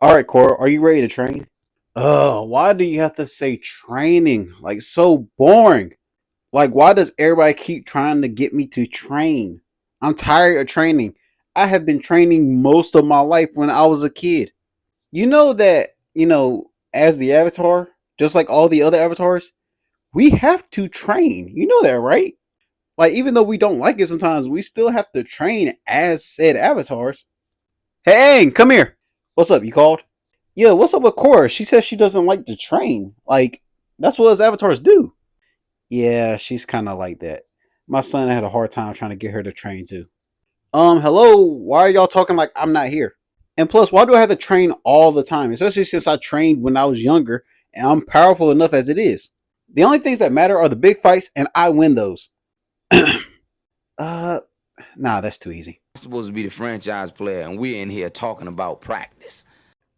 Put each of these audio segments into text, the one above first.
All right, Korra, are you ready to train? Why do you have to say training? Like, so boring. Like, why does everybody keep trying to get me to train? I'm tired of training. I have been training most of my life when I was a kid. You know that, as the avatar, just like all the other avatars, we have to train. You know that, right? Like, even though we don't like it sometimes, we still have to train as said avatars. Hey, Aang, come here. What's up? You called? Yeah, what's up with Korra? She says she doesn't like to train. Like, that's what his avatars do. Yeah, she's kind of like that. My son had a hard time trying to get her to train too. Hello? Why are y'all talking like I'm not here? And plus, why do I have to train all the time? Especially since I trained when I was younger and I'm powerful enough as it is. The only things that matter are the big fights, and I win those. uh, nah, that's too easy. I'm supposed to be the franchise player, and we're in here talking about practice.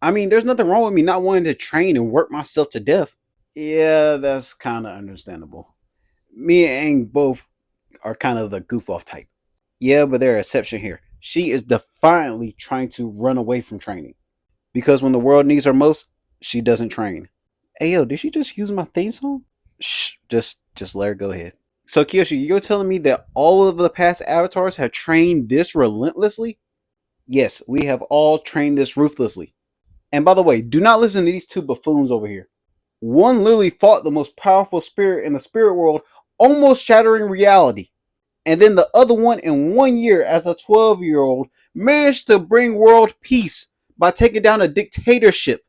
I mean, there's nothing wrong with me not wanting to train and work myself to death. Yeah, that's kind of understandable. Me and Aang both are kind of the goof off type. Yeah, but there are exceptions here. She is defiantly trying to run away from training. Because when the world needs her most, she doesn't train. Hey yo, did she just use my theme song? Shh, just let her go ahead. So Kyoshi, you're telling me that all of the past avatars have trained this relentlessly? Yes, we have all trained this ruthlessly. And by the way, do not listen to these two buffoons over here. One literally fought the most powerful spirit in the spirit world, almost shattering reality. And then the other one, in 1 year as a 12-year-old, managed to bring world peace by taking down a dictatorship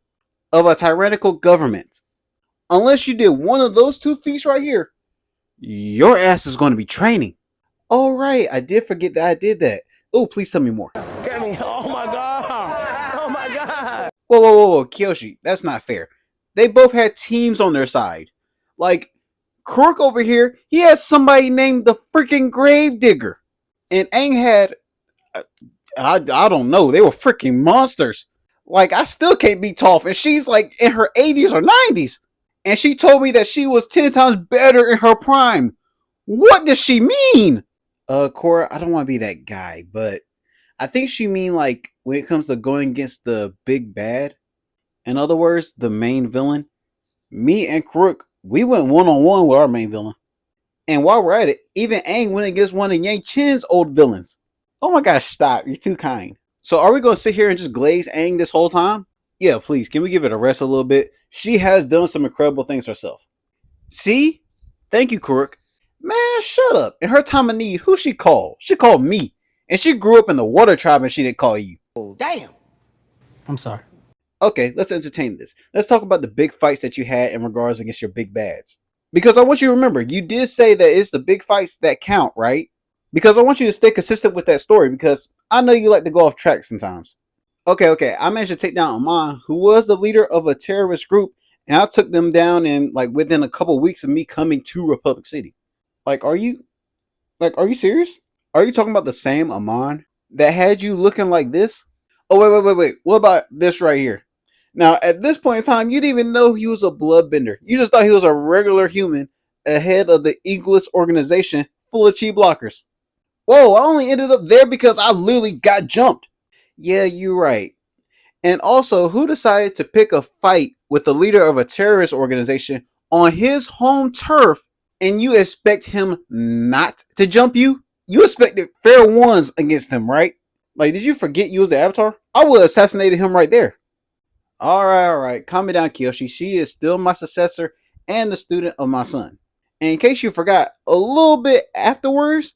of a tyrannical government. Unless you did one of those two feats right here, your ass is going to be training. All right, I did forget that I did that. Oh, please tell me more. Get me! Oh my god! Oh my god! Whoa, Kyoshi, that's not fair. They both had teams on their side. Like, Crook over here, he has somebody named the freaking Gravedigger. And Aang had, I don't know, they were freaking monsters. Like, I still can't beat Toph, and she's like in her 80s or 90s. And she told me that she was 10 times better in her prime. What does she mean? Korra, I don't want to be that guy, but I think she mean like when it comes to going against the big bad. In other words, the main villain. Me and Crook, we went one-on-one with our main villain. And while we're at it, even Aang went against one of Yang Chen's old villains. Oh my gosh, stop. You're too kind. So are we going to sit here and just glaze Aang this whole time? Yeah, please. Can we give it a rest a little bit? She has done some incredible things herself. See? Thank you, Kuruk. Man, shut up. In her time of need, who she called? She called me. And she grew up in the water tribe and she didn't call you. Oh, damn! I'm sorry. Okay, let's entertain this. Let's talk about the big fights that you had in regards against your big bads. Because I want you to remember, you did say that it's the big fights that count, right? Because I want you to stay consistent with that story because I know you like to go off track sometimes. Okay. I managed to take down Amon, who was the leader of a terrorist group, and I took them down in like within a couple weeks of me coming to Republic City. Are you serious? Are you talking about the same Amon that had you looking like this? Oh wait. What about this right here? Now, at this point in time, you didn't even know he was a bloodbender. You just thought he was a regular human ahead of the Eagles organization full of chi blockers. Whoa, I only ended up there because I literally got jumped. Yeah, you're right. And also, who decided to pick a fight with the leader of a terrorist organization on his home turf and you expect him not to jump you? You expected fair ones against him, right? Like, did you forget you was the Avatar? I would have assassinated him right there. All right. Calm me down, Kyoshi. She is still my successor and the student of my son. And in case you forgot, a little bit afterwards,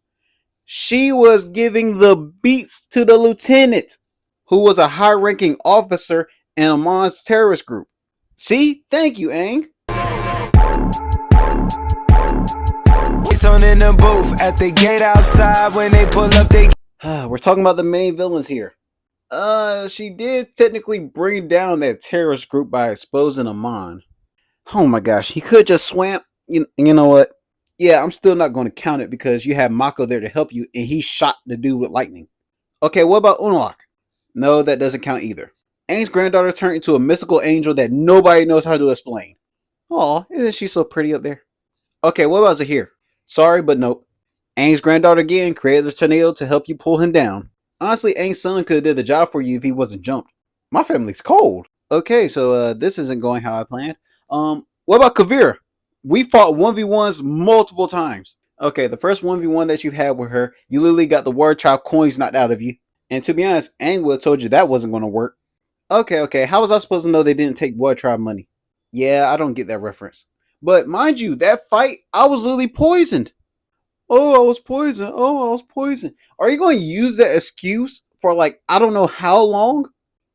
she was giving the beats to the lieutenant, who was a high-ranking officer in Amon's terrorist group. See? Thank you, Aang. It's on in the booth at the gate outside when they pull up they. We're talking about the main villains here. She did technically bring down that terrorist group by exposing Amon. Oh my gosh, he could just swam. You know what? Yeah, I'm still not going to count it because you have Mako there to help you and he shot the dude with lightning. Okay, what about Unalak? No, that doesn't count either. Aang's granddaughter turned into a mystical angel that nobody knows how to explain. Aw, isn't she so pretty up there? Okay, what about Zahir? Sorry, but nope. Aang's granddaughter again created a tornado to help you pull him down. Honestly, Aang's son could have did the job for you if he wasn't jumped. My family's cold. Okay, so this isn't going how I planned. What about Kavira? We fought 1v1s multiple times. Okay, the first 1v1 that you had with her, you literally got the Word Child coins knocked out of you. And to be honest, Angwood told you that wasn't going to work. Okay, how was I supposed to know they didn't take Word Tribe money? Yeah, I don't get that reference. But mind you, that fight, I was literally poisoned. Oh, I was poisoned. Oh, I was poisoned. Are you going to use that excuse for like, I don't know how long?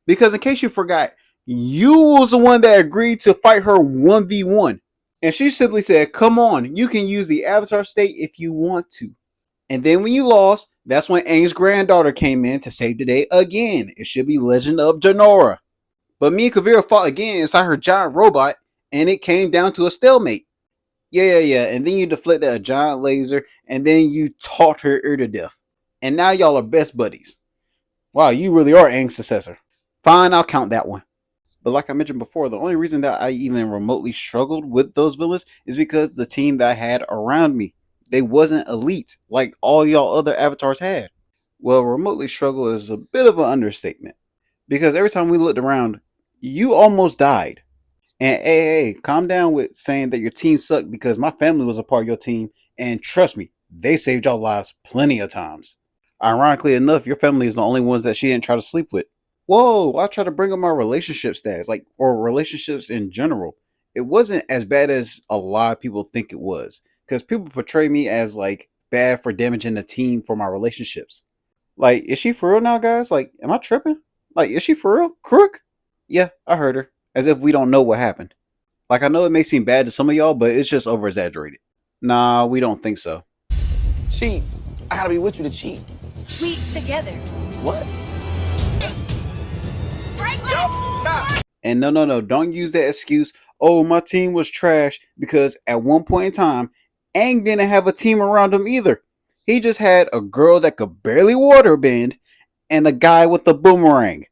Because in case you forgot, you was the one that agreed to fight her 1v1. And she simply said, come on, you can use the Avatar state if you want to. And then when you lost, that's when Aang's granddaughter came in to save the day again. It should be Legend of Janora. But me and Kavira fought again inside her giant robot, and it came down to a stalemate. Yeah. And then you deflected a giant laser, and then you taught her ear to death. And now y'all are best buddies. Wow, you really are Aang's successor. Fine, I'll count that one. But like I mentioned before, the only reason that I even remotely struggled with those villains is because the team that I had around me, they wasn't elite like all y'all other avatars had. Well, remotely struggle is a bit of an understatement because every time we looked around, you almost died. And hey, calm down with saying that your team sucked because my family was a part of your team, and trust me, they saved y'all lives plenty of times. Ironically enough, your family is the only ones that she didn't try to sleep with. Whoa, I try to bring up my relationship stats, like, or relationships in general. It wasn't as bad as a lot of people think it was, because people portray me as like bad for damaging the team for my relationships. Like, is she for real now, guys? Like, am I tripping? Like, is she for real? Crook? Yeah, I heard her. As if we don't know what happened. Like, I know it may seem bad to some of y'all, but it's just over exaggerated. Nah, we don't think so. Cheat. I gotta be with you to cheat. We together. What? And no, don't use that excuse, oh, my team was trash, because at one point in time, Aang didn't have a team around him either. He just had a girl that could barely waterbend and a guy with a boomerang.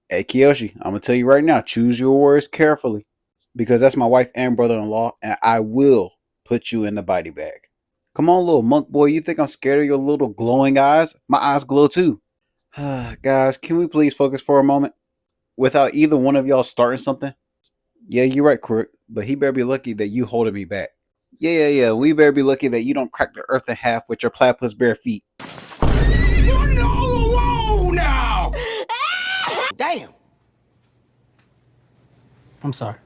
Hey, Kiyoshi, I'm going to tell you right now, choose your words carefully, because that's my wife and brother-in-law, and I will put you in the body bag. Come on, little monk boy, you think I'm scared of your little glowing eyes? My eyes glow too. Guys, can we please focus for a moment? Without either one of y'all starting something? Yeah, you're right, Crook, but he better be lucky that you holding me back. Yeah. We better be lucky that you don't crack the earth in half with your platypus bare feet. Whoa now! Damn. I'm sorry.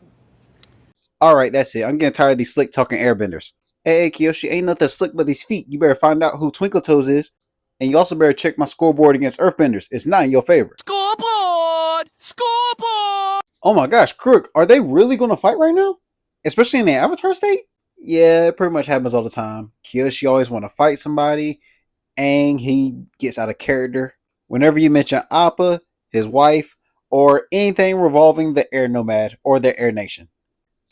Alright, that's it. I'm getting tired of these slick talking airbenders. Hey, Kiyoshi, ain't nothing slick but these feet. You better find out who Twinkle Toes is. And you also better check my scoreboard against earthbenders. It's not in your favor. Scoreboard! Scoreboard! Oh my gosh, Crook, are they really going to fight right now? Especially in the Avatar state? Yeah, it pretty much happens all the time. Kiyoshi always want to fight somebody. Aang, he gets out of character. Whenever you mention Appa, his wife, or anything revolving the Air Nomad or the Air Nation.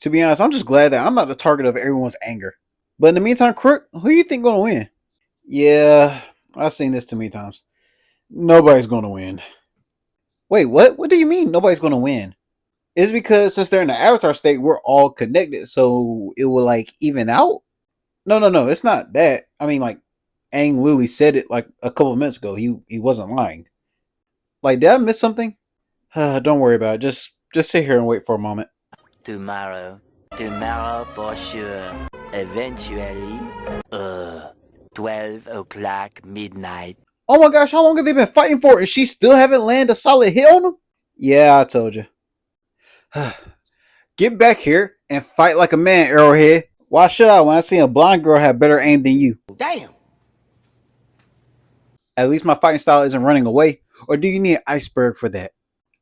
To be honest, I'm just glad that I'm not the target of everyone's anger. But in the meantime, Crook, who do you think going to win? Yeah, I've seen this too many times. Nobody's going to win. Wait, what? What do you mean nobody's going to win? It's because since they're in the Avatar state, we're all connected, so it will like even out. No. It's not that. I mean, like Aang literally said it like a couple of minutes ago. He wasn't lying. Like, did I miss something? Don't worry about it. Just sit here and wait for a moment. Tomorrow for sure. Eventually, 12 o'clock midnight. Oh my gosh, how long have they been fighting for? And she still haven't landed a solid hit on them? Yeah, I told you. Get back here and fight like a man, Arrowhead. Why should I when I see a blonde girl have better aim than you? Damn. At least my fighting style isn't running away. Or do you need an iceberg for that?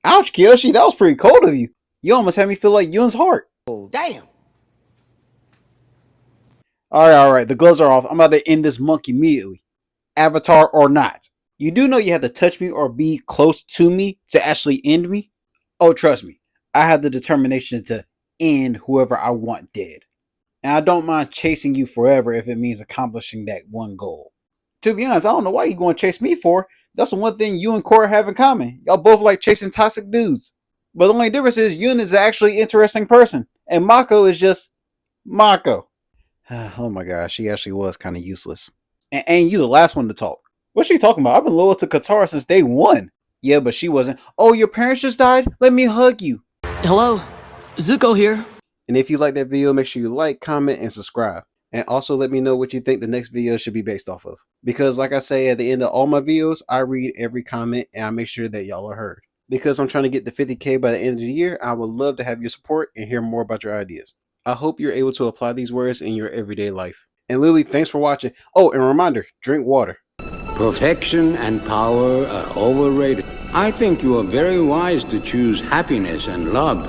Ouch, Kiyoshi, that was pretty cold of you. You almost had me feel like Yun's heart. Damn. Alright, the gloves are off. I'm about to end this monk immediately. Avatar or not. You do know you have to touch me or be close to me to actually end me? Oh, trust me. I have the determination to end whoever I want dead. And I don't mind chasing you forever if it means accomplishing that one goal. To be honest, I don't know why you're going to chase me for. That's the one thing you and Korra have in common. Y'all both like chasing toxic dudes. But the only difference is Yun is actually an interesting person. And Mako is just Mako. Oh my gosh, she actually was kind of useless. And you the last one to talk. What's she talking about? I've been loyal to Katara since day one. Yeah, but she wasn't. Oh, your parents just died? Let me hug you. Hello, Zuko here. And if you like that video, make sure you like, comment, and subscribe. And also let me know what you think the next video should be based off of. Because like I say at the end of all my videos, I read every comment and I make sure that y'all are heard. Because I'm trying to get to 50K by the end of the year, I would love to have your support and hear more about your ideas. I hope you're able to apply these words in your everyday life. And Lily, thanks for watching. Oh, and a reminder, drink water. Perfection and power are overrated. I think you are very wise to choose happiness and love.